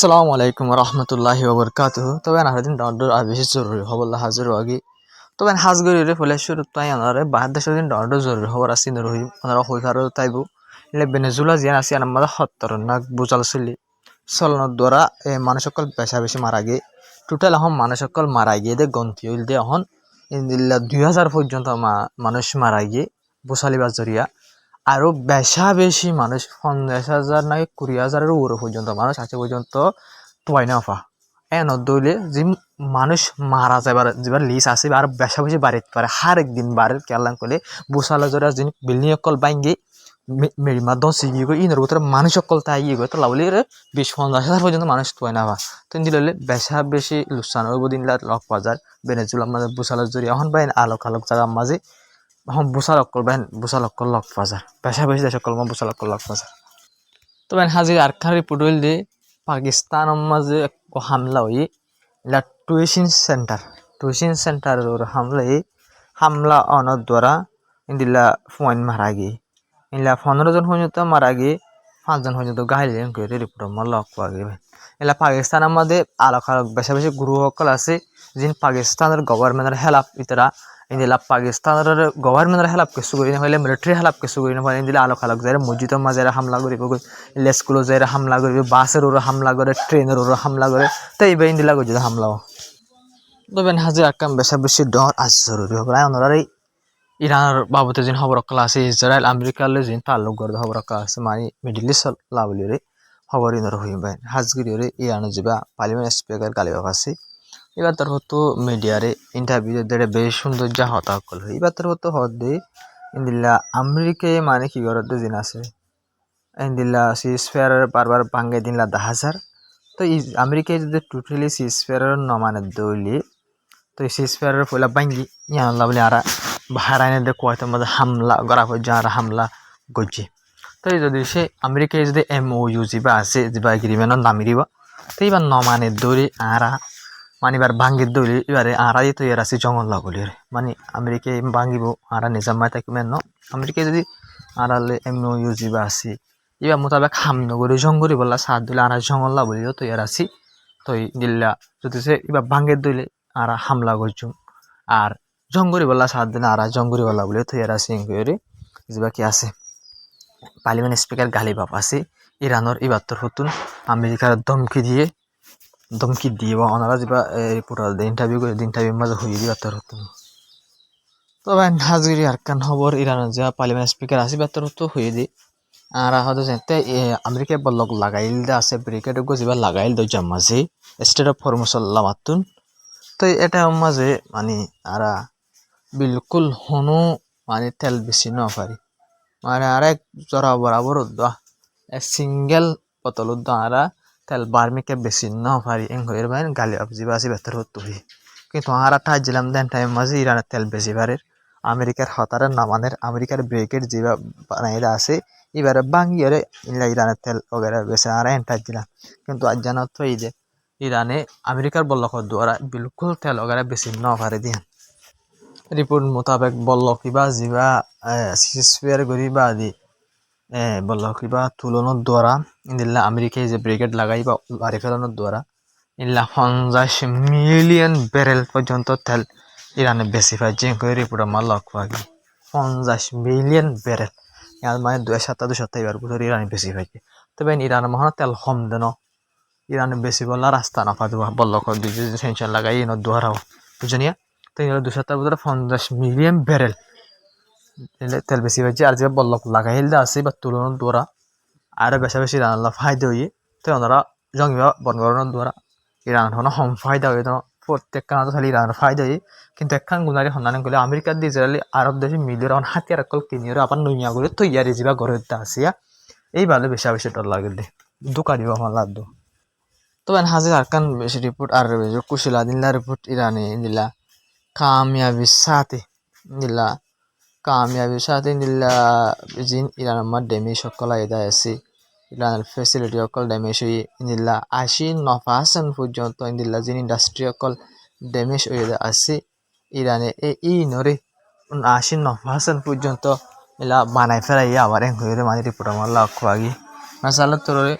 আসসালামু আলাইকুম রহমতুল্লাহি ওবরকাতুহু তবে আনাদিন ডর আর বেশি জরুরি হবল্লা হাজির আগে তবে হাজগরিরে ফলে শুরু তাই আনারে বাহাদ দিন ডর জরুরি হবর আসি নরহি আনারা হই ফারো তাইবু ইলে বেনেজুলা জিয়ান আসি আনামাদা হত্তর নাক বুজাল চলি চলনের দ্বারা মানুষ সকল বেশা বেশি মারা গিয়ে টোটাল এখন মানুষ সকল মারা গিয়ে দে গন্তি হইল দে এখন ইন্দিল্লা 2000 পর্যন্ত মানুষ মারা গিয়ে বুসালিবার জরিয়া আরো বেশা বেশি মানুষ 50,000 নাকি 20,000-এর উপরে পর্যন্ত মানুষ আছে পর্যন্ত টুয়াই না ফা এন দইলে যে মানুষ মারা যাবার যেবার লিস আছে আর বেশা বেশি বাড়িতে পারে হার একদিন বাড়ির কেলাম করলে বুসালা জোরা যিনি বিল্ডিং অকল বাইঙ্গি মেরিমা দন সিগি গো ইনর ভিতরে মানুষ অকল তাই ইয়ে গো তো লাউলি রে 20-50,000 পর্যন্ত মানুষ টুয়াই না ফা তো দিলে বেশা বেশি লুসান ওই দিন লক বাজার বেনেজুলা মাঝে বুসালা জরি এখন বাইন আলোক আলোক জায়গা মাঝে এখন বুসাল অকল লক বাজার বেশা বেশি দেশ অকল বুসাল অকল লক বাজার তো বাইন হাজি আরখান রিপোর্ট হইল দি পাকিস্তান মাঝে হামলা হই ইলা টুইশন সেন্টার হামলা অনর দ্বারা ইন্দিলা ফোন মারা গিয়ে ইলা 15 জন পর্যন্ত মারা গিয়ে 5 জন পর্যন্ত গাইলে রিপোর্ট আমার লক পাগে ইলা পাকিস্তানের মধ্যে আলোক আলোক বেশা বেশি গুরু সকল আছে যিন পাকিস্তানের গভর্নমেন্টের হেল্প ইতারা ইন্দিলা পাকিস্তানের গভর্নমেন্টের হেল্প কিছু করি না হলে মিলিটারি হেল্প কিছু করি না হলে ইন্দিলা আলোক আলোক যারা মসজিদের মাঝে হামলা করিব স্কুল যারা হামলা করিব বাসের ওরা হামলা করে ট্রেনের ওরা হামলা করে তাই ইবে ইন্দিলা গজে হামলাও তবে হাজির আকাম বেশা বেশি ডর আজ জরুরি হবে ওনারা ইরানের বাবতে যিন খবর কলা আছে ইসরায়েল আমেরিকালে যিন তাল্লুক গড় খবর কলা আছে মানে মিডল ইস্ট লাভলিরে খবর ইনর হইবে হাজগিরিরে ইরানের যা পার্লামেন্ট স্পিকার গালিবাব আছে এবার তার হতো মিডিয়ারে ইন্টারভিউ দেড়ে বেশ সৌন্দর্য হতা কল এবার তার হতো হদে ইন্দিল্লা আমেরিকায় মানে কি করতে দিন আছে ইন্দিল্লা সিজফেয়ার বারবার ভাঙ্গে দিনলা 10,000 তো আমেরিকায় যদি টোটালি সিজফেয়ার নমানে দইলে তো সিজফেয়ার পয়লা ভাঙ্গি ইয়ানলা বলে আর বাহারাইনে দে কোয়াতে মধ্যে হামলা করা হয় যারা হামলা গজি তো যদি সে আমেরিকায় যদি MOU যা আছে যা এগ্রিমেন্টত নামি দিব তো এবার নমানে দৌড়ি আরা মানে এবার ভাঙ্গির দৌড়ি এবারে আরাই তো এর আছে জঙ্গল লাগলির মানে আমেরিকায় ভাঙ্গিব আরা নিজামাই থাকিবে ন আমেরিকায় যদি আরালে MOU যা আছে এবার মোতাবেক হামনগরী জঙ্গরি বললা সাত দিলে আরা জঙ্গল লাগলিও তো এর আছে তো দিল্লা যদি সে এবার ভাঙ্গের দইলে আরা হামলা করছুম আর জঙ্গরি বললা সাত দিন আরা জঙ্গরি বললা বলে তো এর আছে ইনকোয়ারি যা কি আছে পার্লামেন্ট স্পিকার গালিবাব আছে ইরানের ইবাত্তর হতুন আমেরিকার ধমকি দিয়ে ওনারা যা রিপোর্টার ইন্টারভিউ করে ইন্টারভিউর মাঝে হয়ে দিয়ে বাত্তর হতুন তবে হাজিরি আরকান খবর ইরানের যা পার্লামেন্ট স্পিকার আছে বাত্তর হতো হয়ে দিয়ে আর হয়তো যেতে আমেরিকায় বল্লক লাগাইল দে আছে ব্রিকেট যা লাগাইল দই মাঝে স্টেট অফ ফরমসল্লা মাতুন তো এটা মাঝে মানে আরা বিলকুল হনু মানে তেল বেশি ন পারি মানে আর এক জরা বরাবর এক সিঙ্গেল বোতল আরা তেল বার্মিকে বেশি ন পারি এর বাইন গালি যা আছে বেতর হতো কিন্তু আরা ঠাই দিলাম দেন টাইম মাঝে ইরানের তেল বেশি বারের আমেরিকার হতারের নামানের আমেরিকার ব্রেকের যা বানাইলা আছে এবারে বাঙ্গিয়ারে ইরানের তেল ওগেরা বেশি আর এন্টার দিলাম কিন্তু আজ জানা তো এই যে ইরানে আমেরিকার বল্লক দ্বারা বিলকুল তেল ওগেরা বেশি ন পারে দিয়ে রিপোর্ট মোতাবেক বলল কিবা যা সিজফেয়ার করি বা দি বলল কিবা তুলনার দ্বারা ইন্দিল্লা আমেরিকায় যে ব্রিগেড লাগাইবা বাড়ি ফেলানোর দ্বারা ইল্লা 50 মিলিয়ন ব্যারেল পর্যন্ত তেল ইরানে বেশি পায় যে রিপোর্ট আমার লক পাগি 50 মিলিয়ন ব্যারেল ইয়ার মানে 2 সপ্তাহ এবার বছর ইরানে বেশি পাইছে তবে ইরানের মহান তেল কম দেন ইরানে বেশি বললা রাস্তা না পাবো বলল টেনশন লাগাই ইন দ্বারাও বুঝনিয়া তো 2 সপ্তাহের ভিতরে 50 মিলিয়ন ব্যারেল তেল বেশি পাইছে আর যে বল্লক লাগাইল আছে বা তুলনার দ্বারা আর বেশা বেশি ইরান ফায়দা হয়ে তো ওনারা জঙ্গিবা বন্ধ করানোর দ্বারা ইরান হন হম ফায়দা হয়ে প্রত্যেক কারণে খালি ইরানের ফায়দা হয়ে কিন্তু একখান গুণারি সন্ধান করলে আমেরিকার দিয়ে ইসরায়েল আরব দেশে মিলিয়ে এখন হাতিয়ার অকল কিনিয়ে আবার নইয়া করে তৈয়ারি যা গড়ে আসিয়া এইভাবে বেশা বেশি ডর লাগিল দে দোকা দিব আমার লাভ তবে হাজির আরকান বেশি রিপোর্ট আর কুশিলা দিল্লা রিপোর্ট ইরানে দিলা কামিয়াবি সাথে দিলা কামিয়াবি সাথে দিল্লা জিন ইরানের মা ডেমি সকল আয়দা আছে ইরানের ফেসিলিটি অকল ড্যামেজ হয়ে দিল্লা 89% পর্যন্ত দিল্লা জিন ইন্ডাস্ট্রি অকল ড্যামেজ হয়ে আছে ইরানে এই নরে 89% পর্যন্ত এলা বানাই ফেলাই আবার হয়ে মানে রিপোর্ট আমার লক্ষ্য আগে মাসাল্লাহ তোরে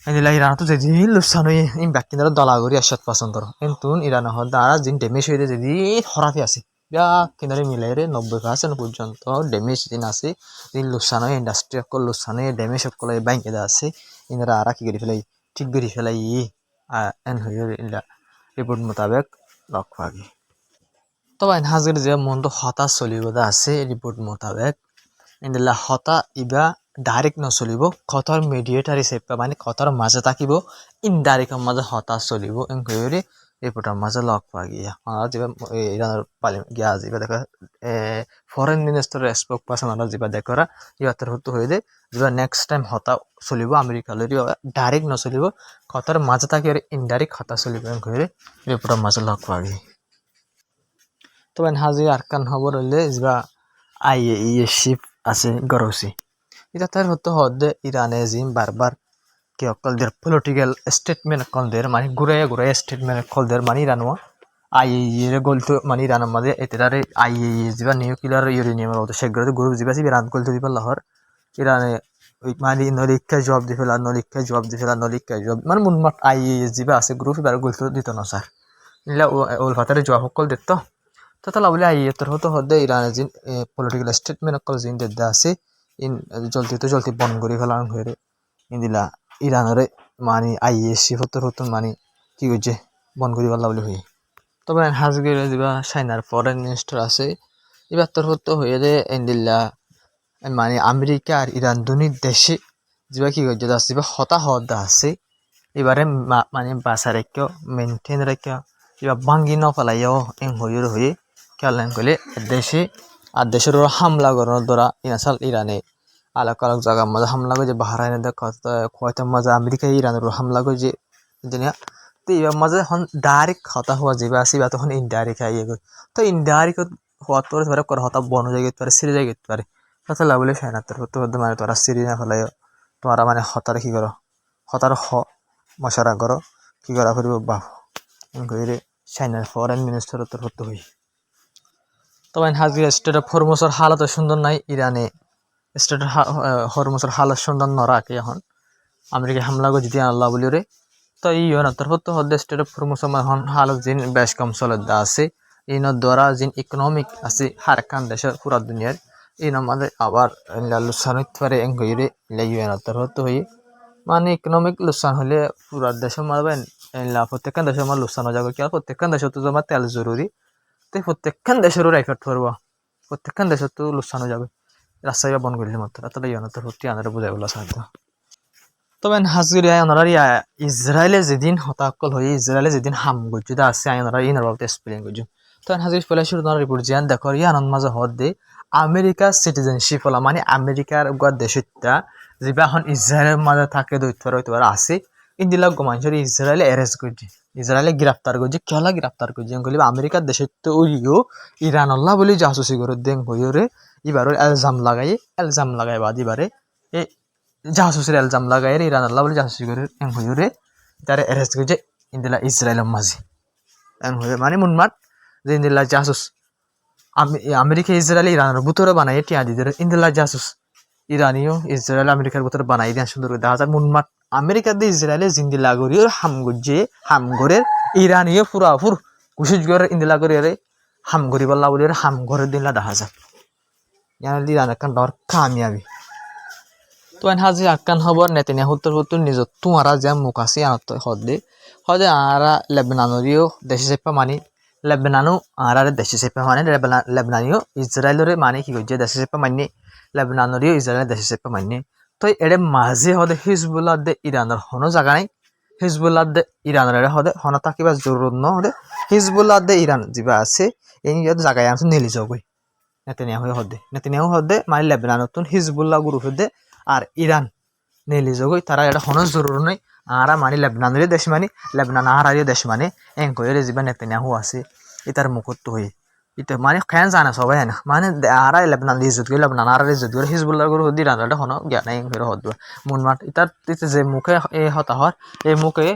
Ini lah Iran tu jadi lusan nih, ini bakin darah dalagori asyat pasandor. Entun Iran hod darah jin damage হয়ে jadi খরাপই আছে। ya কিনারে মিলাইরে 90% পর্যন্ত ড্যামেজ দিন আছে। দিন লুসান হয়ে ইন্ডাস্ট্রি অকল লুসান হয়ে ড্যামেজ অকল ব্যাংকে দা আছে। ইনারা আরা কি করি ফেলাই ঠিক করি ফেলাই এন হয়ে ইলা রিপোর্ট মোতাবেক লক্ষ্য طبعا হাজির যে মন্দ হতা চলিব দা আছে রিপোর্ট মোতাবেক ইন্দিলা হতা ইবা ডাইরেক্ট নচলিব খতৰ মিডিয়েটাৰ হিচাপে মানে খতৰ মাজে থাকিব ইনডাইৰেক্টৰ মাজে হতা চলিব এনকৰি ৰিপোৰ্টৰ মাজে লগ পোৱা গিয়া যিবা ইৰাণৰ গিয়া যিবা দেখা ফৰেন মিনিষ্টাৰৰ স্পোক পাৰ্চন যিবা দেখৰা ইয়াতৰ হতো হৈ দে যিবা নেক্সট টাইম হতা চলিব আমেৰিকালৈ ডাইৰেক্ট নচলিব খতৰ মাজে থাকি ইনডাইৰেক্ট হতা চলিব এনকৰি ৰিপোৰ্টৰ মাজে লগ পোৱা গিয়া তবে হাজির আরকান খবর হইলে যা আইএইএ শিপ আছে গরসি এটা তার হতো হদে ইরানে জিম বারবার কি অকল দের পলিটিক্যাল স্টেটমেন্ট অকল দের মানে ঘুরে স্টেটমেন্ট অকল দের মানে ইরানো আইএইএ রে গলতো মানে ইরানের মাঝে এটারে আইএইএ যা নিউক্লিয়ার ইউরেনিয়ামের মতো সেগুলো গ্রুপ জিবাসি ইরান গলতো দিবা লাহর ইরানে মানে নলিকা জবাব দি ফেলা নলিকা জবাব মানে মুনমাট আইএইএ জিবা আছে গ্রুপ এবার গলতো দিত না স্যার ইলা ওল ফাতারে জবাব অকল দিত Total awli ay terhoto hodde Iran jin political statement akkol jin dedda ase in jolti bon gori felan hoire indila Iran re mani ISC hoto mani ki goje bon gori balla boli hoye তবে হাজগে যিবা চাইনার foreign minister আছে এবার terhoto hoye indila মানে America আর Iran দুনি দেশে যিবা কি গজে আছে যিবা হতা হদা আছে এবারে মানে বাসা রেখে মেনটেন রেখে এবার ভাঙ্গি ন ফেলাইও এং হয়ে খেলেন কলে দেশে আর দেশের হামলা করানোর দ্বারা ইনাসাল ইরানে আলাক আলাক জায়গার মধ্যে হামলা করে যে বাহরাইনে দেখা কয়টার মাঝে আমেরিকা ইরানের হামলা করে যে তো এবার মাঝে এখন ডাইরেক্ট হতা হওয়া যাবে আসি বা তখন ইনডাইরেক্ট আইয়ে গেল তো ইনডাইরেক্ট হওয়ার তোর ধরে করে হতা বন হয়ে যেতে পারে সিরে যাই যেতে পারে তাতে লাগলে সাইনাতের হতে হতে মানে তোরা সিরি না ফেলাই তোমরা মানে হতার কি করো হতার মশারা করো কি করা ফেরব বাহ করে চাইনার ফরেন মিনিস্টার তোর হতে হই তবে হাজির স্টেট অফ হরমুজের হালত সুন্দর নাই ইরানে স্টেট হরমুজের হালত সুন্দর নরাকে এখন আমেরিকা হামলা করে যদি আল্লাহ বলি রে তো এই তারপর হদ্দে স্টেট অফ হরমুজের এখন হালত জিন বেশ কম চলতে আছে ইনোর দ্বারা জিন ইকোনমিক আছে হারকান দেশের পুরা দুনিয়ার এই আমাদের আবার লুসানিত পারে এঙ্গইরে লেগে তারপর হয়ে মানে ইকোনমিক লুসান হলে পুরা দেশের মারবেন প্রত্যেকখান দেশের আমার লুসান হয়ে যাবে কি আর প্রত্যেকখান দেশের তো আমার তেল জরুরি তো প্রত্যেকখান দেশেরও এফেক্ট পড়বো প্রত্যেকখান দেশের তো লুসানো যাবে রাস্তায় বন করলে মাত্র তাহলে ইয়নাতে সত্যি আনারা বুঝাই বলা সাহায্য তবে হাজগিরি আয়নারা ইসরায়েলে যেদিন হতাকল হয়ে ইসরায়েলে যেদিন হাম করছে তা আছে আয়নারা ইনার বাবদ এক্সপ্লেন করছে তখন হাজির ফেলে শুরু রিপোর্ট জিয়ান দেখো আনন্দ মাঝে হদ দে আমেরিকার সিটিজেনশিপ হলা মানে আমেরিকার দেশটা যেবা এখন ইসরায়েলের মাঝে থাকে দৈত্য আছে ইন্দিলা মানুষের ইসরায়েলে অ্যারেস্ট করছে ইসরায়েলে গ্রেফতার করছে কেলা গ্রেফতার করছে বলি আমেরিকার দেশের তো ওইও ইরানল্লাহ বলে জাসুসি করে দেন হইরে এবার এলজাম লাগাই বাদ এবারে এই জাসুসির এলজাম লাগাই ইরানল্লাহ বলে জাসুসি করে এন হইরে তারা অ্যারেস্ট করছে ইন্দিলা ইসরায়েলের মাঝে এন হয়ে মানে মুনমাট যে ইন্দিলা জাসুস আমেরিকা ইসরায়েল ইরানের ভিতরে বানাই টিয়া দিদের ইন্দিলা জাসুস ইরানিও ইসরায়েল আমেরিকার ভিতরে বানাই দেন সুন্দর করে দেখা যায় মুনমাট আমেরিকা দিয়ে ইসরায়েলে জিন্দিলা গরিয়র হামগরের ইরানিও পুরাপুর কুশিজ গরের ইন্দিলা গরিয়রে হামগরি বল্লা বলি হামগরের দিনলা দেখা যায় ইয়ান ইরান একখান ডর কামিয়াবি তো এন হাজি আক্কান খবর নেতিনিয়া হুত্তর নিজ তোমারা যে মুখ আছে আনত হদে আরা লেবনানরিও দেশে চেপা মানি লেবনানো আরারে দেশে চেপা মানে লেবনানিও ইসরায়েলরে মানে কি করছে দেশে চেপা মানি লেবনানরিও ইসরায়েলের দেশে চেপা মানি তো এড়ে মাঝে হদে হিজবুল্লাহ দে ইরানের হনো জায়গা নাই হিজবুল্লাহ দে ইরানের হদে হনা থাকিবা জরুর ন হদে হিজবুল্লাহ দে ইরান যিবা আছে এই জায়গায় আছে নেলি যাবই নেতিনিয়াহু হদে মানে লেবনানতুন হিজবুল্লাহ গ্রুপ হদে আর ইরান নেলি যাবই তারা এটা হনো জরুর নাই আরা মানে লেবনানের দেশ মানে লেবনান আহারিও দেশ মানে এঙ্করে যিবা নেতিনিয়াহু আছে এটার মুখত হই এটা মানে খেয়ান জানা সবাই না মানে আরা লেবনান ইজ্জত গেল লেবনান আরা ইজ্জত গেল হিজবুল্লাহ গুলো হদি রান্নাটা হনো জ্ঞান নাই ফের হদ মুনমাট ইতার যে মুখে এ হতাহর এই মুখে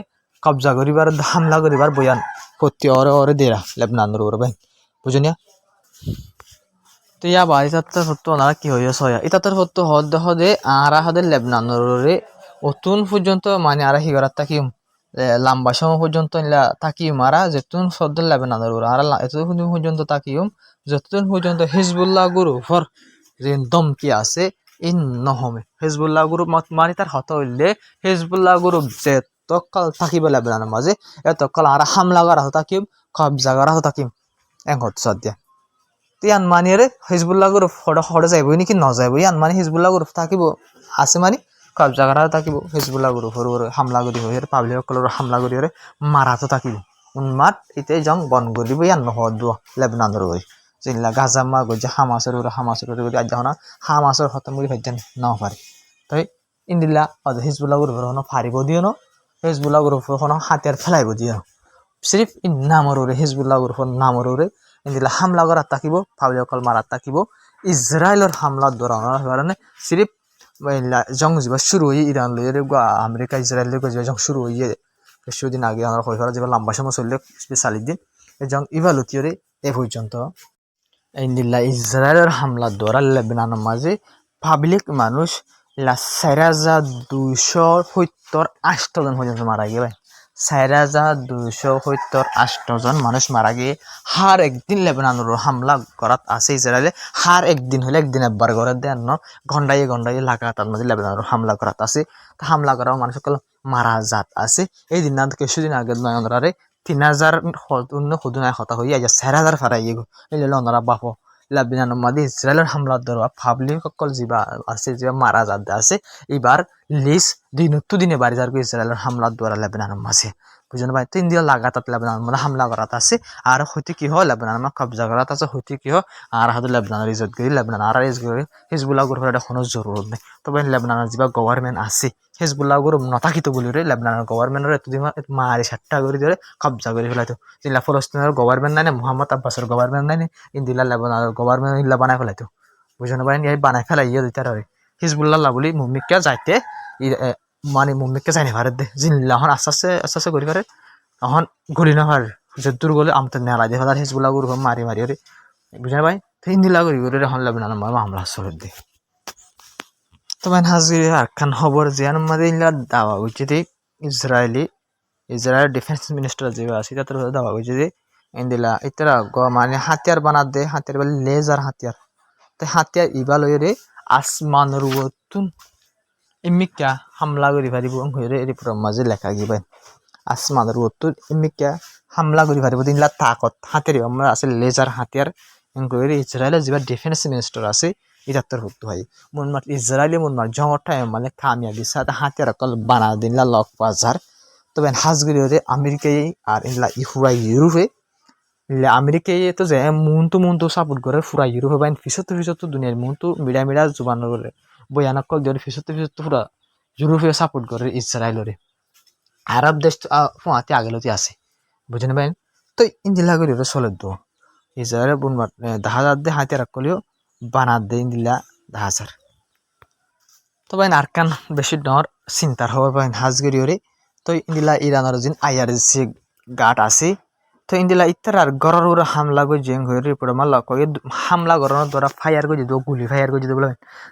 কবজা করিবার হামলা করিবার বয়ান সত্যি অরে দেরা লেবনানের ওর ভাই বুঝুনিয়া তো ইয়া বাড়ি তার হতো ওনারা কি হইয়া সয়া এটা তোর হতো হদে আরা হদে লেবনানরে অতুন পর্যন্ত মানে আর হিগরাত তাকিম লম্বা সময় পর্যন্ত ইলা তাকিম মারা যেতুন সদ্দল লেবাননের উপর আর এতদিন পর্যন্ত তাকিম যতদিন পর্যন্ত হিজবুল্লাহ গ্রুপর যে দমকি আছে ই নহমে হিজবুল্লাহ গ্রুপ মারি তার হত হইলে হিজবুল্লাহ গ্রুপ যে তকাল থাকিব লেবাননের মাঝে এতকাল আর হামলা করা হতো তাকিম কবজা করা হতো তাকিম এঙ্গত সদ্যা ইয়ান মানিয়ে হিজবুল্লাহ গ্রুপ হড়ে যাইব নাকি নযাইব ইয়ান মানে হিজবুল্লাহ গ্রুপ থাকিব আছে মানে কবজা করা থাকিব হিজবুল্লাহ গ্রুপর হামলা করি হয়ে পাবলিক সকলের হামলা করি মারাতো থাকিব উন্মাদ ইতে জং বন করে দিব ইয়ান নহদ লেবনানের ওই যেগুলা গাজা মা গজা হামাসের আজ যখন হামাসের খতম করে ভাইজান না পারে তাই ইন্দিল্লা হিজবুল্লাহ গ্রুপের কোনো ফারিব দিও ন হিজবুল্লাহ গ্রুপের কোনো হাতিয়ার ফেলাইব দিও সিরিফ ই নামর হিজবুল্লাহ গ্রুপের নামর ইন্দিলা হামলা করার থাকিব পাবলিক সকল মারার থাকিব ইসরায়েলের হামলা দৌড়ানোর কারণে সিরিফ জং যা শুরু হয়ে ইরান লইয়ে আমেরিকা ইসরায়েল জং শুরু হয়ে কিছুদিন আগে আমরা হয়ে ফেলা যেবার লম্বা সময় চললে 40 দিন জং ইভালুতিওরে এ পর্যন্ত ইন্দিল্লা ইসরায়েলের হামলা দ্বারা লেবাননের মাঝে পাবলিক মানুষ 4,278 জন পর্যন্ত মারা গিয়ে 4,278 জন মানুষ মারা গিয়ে হার একদিন লেবাননের হামলা করাত আছে ইসরায়েলে হার একদিন হলে একদিন একবার করে দেন ঘন্টায় ঘন্টায় লাগাতার মাঝে লেবাননের হামলা করাত আছে হামলা করাও মানুষ সকল মারা যাত আছে এই দিন না কিছুদিন আগে নয়নরারে 3,000 হুদুনায় হতা হয়ে আজ 4,000 ফারাই গো এই লনরা বাপ লেবাননের মাঝে ইসরায়েলের হামলা ধরবা পাবলিক সকল যা আছে যে মারা যাত আছে এবার লিস্ট দিনে বাড়ি যার ইসরায়েলের হামলা দ্বারা লেবাননের মাঝে বুঝলেন ভাই 3 দিন লাগাতার লেবাননের মধ্যে হামলা করাত আছে আর হইতে কি হয় লেবাননের কবজা করাত আছে হইতে কি হয় আর হাতে লেবাননের ইজ্জত করি লেবানন আর হিজবুল্লাহ গ্রুপের এটা কোনো জরুরত নেই তবে লেবাননের যা গভর্নমেন্ট আছে হিজবুল্লাহ গ্রুপ নথাকিত বলি রে লেবাননের গভর্নমেন্টের এতদিন মারি সাতটা করে ধরে কবজা করে ফেলাইতো যেগুলা ফলস্তিনের গভর্নমেন্ট নাই না মোহাম্মদ আব্বাসের গভর্নমেন্ট নাই ইন্দিল্লা লেবাননের গভর্নমেন্ট ইল্লা বানাই ফেলাইতো বুঝলেন ভাই এই বানাই ফেলাই দিতে রে হিজবুল্লাহ বলি মুমিককে যাইতে মানে মুমিককে যাই নারে দে জিনিল্লা এখন আস্তে আস্তে করি পারে এখন গলি না পারে যদ্দূর গলে আমতে নেলা দিয়ে ফেলার হিজবুল্লাহ গ্রুপ মারি রে বুঝলেন ভাই হিন্দিলা করি করে এখন লেবাননের মামলা চলে দে তবে হাজির আরখান খবর জিয়ান মাঝে ইল্লা দাওয়া হয়েছে যে ইসরায়েল ডিফেন্স মিনিস্টার যে আছে তাদের দাওয়া হয়েছে যে ইন্দিলা ইতরা মানে হাতিয়ার বানাত দে হাতিয়ার বলে লেজার হাতিয়ার তো হাতিয়ার ইবা লয়ে রে আসমানের ওতুন ইমিকা হামলা করি পারিব হয়ে এর মাঝে লেখা গিবেন আসমানের ওতুন ইমিকা হামলা করি পারিব দিনলা তাকত হাতিয়ার আমরা আছে লেজার হাতিয়ার এনকোয়ারি ইসরায়েলের যে ডিফেন্স মিনিস্টার আছে ইতাত্তর ভুক্ত হয় মনমার ইসরায়েলি মনমার জমর টাইম মানে কামিয়াবি সাথে হাতিয়ার কল বানা দিনলা লক বাজার তবে হাজগিরি হতে আমেরিকায় আর ইনলা ইহুরা ইউরোপে আমেরিকায় তো যে মুনতো সাপোর্ট করে ফুরা ইউরোপে বাইন ফিসত দুনিয়ার মুনতো মিডা জুবান করে বয়ানক কল দিয়ে ফিসত ফুরা ইউরোপে সাপোর্ট করে ইসরায়েলরে আরব দেশ ফুয়াতে আগেলতি আছে বুঝেন বাইন তো ইন্দিলা করি চলে দো ইসরায়েল বুনবার 10,000 দিয়ে হাতিয়ার কলিও বানাত দে ইন্দিলা 10,000 তো বাইন আরকান বেশি ডর চিন্তার হওয়ার বাইন হাজগিরি ওরে তো ইন্দিলা ইরানের যিন IRGC গার্ড আছে তো ইন্দিলা ইত্তার গরর ওরা হামলা করে জেং হয়ে পড়ে মাল্লা কয়ে হামলা করানোর দ্বারা ফায়ার করে দিত গুলি ফায়ার করে দিত বলে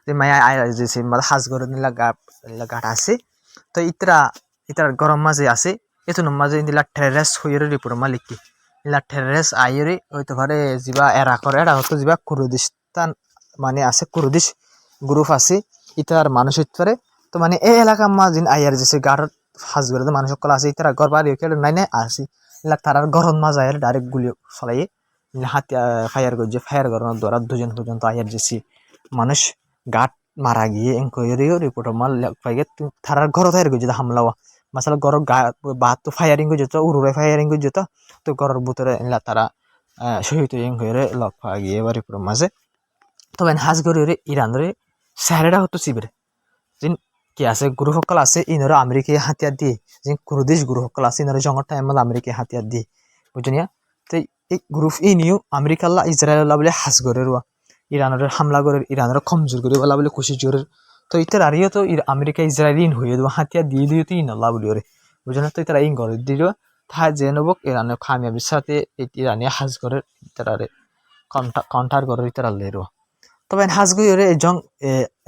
যে মায়া IRGC মানে হাজগর নিলা গার্ড আছে তো ইতার গরম মাঝে আছে এত মাঝে ইন্দিলা টেরেস হয়ে পড়ে মালিক কি ইলা টেরেস আইরে হইতে পারে যা এরা করে এরা হতো যা কুর্দিস্তান মানে আছে কুর্দিশ গ্রুপ আছে ইতার মানুষ হইতে পারে তো মানে এই এলাকার মাঝে IRGC গার্ড হাজগর মানুষ সকল আছে ইতারা গড় বাড়ি খেলে নাই আসি ইলা তারার গরম মাজা ডাইরেক্ট গুলি চলাই হাতিয়া ফায়ার করছে ফায়ার করানোর দ্বারা 2 জন পর্যন্ত IRGC মানুষ গাট মারা গিয়ে এনকোয়ারিও রিপোর্ট মাল পাইগে তারার ঘর ফায়ার করছে হামলা মাসাল ঘর বাত তো ফায়ারিং করছে তো উড়ে ফায়ারিং করছে তো ঘরের ভিতরে ইলা তারা শহীদ এনকোয়ারি লক পাওয়া গিয়ে এবার রিপোর্ট মাঝে তবে হাজগরি ইরানরে স্যারেরা হতো চিবেরে যিন কি আছে গুরুসকল আছে ইনরে আমেরিকায় হাতিয়ার দিয়ে যে কুর্দিশ গুরুসকল আছে ইনরে জঙ্গর টাইমত আমেরিকায় হাতিয়ার দিয়ে বুঝনিয়া তো এই গ্রুপ নিউ আমেরিকাল্লা ইসরায়েল্লা বলে হাস করে রুয়া ইরানের হামলা করে ইরানের কমজোর করে বলা বলে খুশি জোরের তো ইতার আরিও তো আমেরিকা ইসরায়েল ইন হয়ে দেবো হাতিয়ার দিয়ে তো ইন আল্লাহ বলি ওরে বুঝলেন তো ইতারা ইন করে দিল তা যে নবক ইরানের খামিয়াবির সাথে ইরানিয়া হাজ করে ইতারে কাউন্টার করে ইতারা লেরো তবে হাজগুই ওরে জং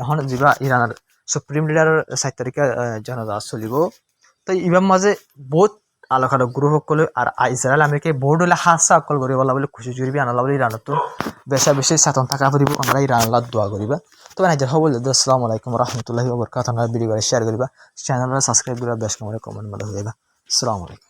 এখন যা ইরানের সুপ্রিম লিডাৰৰ 4 তাৰিখে জনজাত চলিব তো ইমান মাঝে বহুত আলোচনা গ্রুপ সকলে আর ইসরায়েল আমেরিকা বোর্ড হলে হাসা অকল করিব বলে খুশি জুড়বি আনা বলে ইরানত বেশা বেশি সাতন থাকা ফুরিব আমরা ইরান লাদ দোয়া করিবা তো নাইজার হবল আসসালামু আলাইকুম রহমতুল্লাহি ওয়া বারাকাতুহু ভিডিও শেয়ার করিবা চ্যানেল সাবস্ক্রাইব করিবা বেশ কমেন্ট মধ্যে হইবা আসসালামু আলাইকুম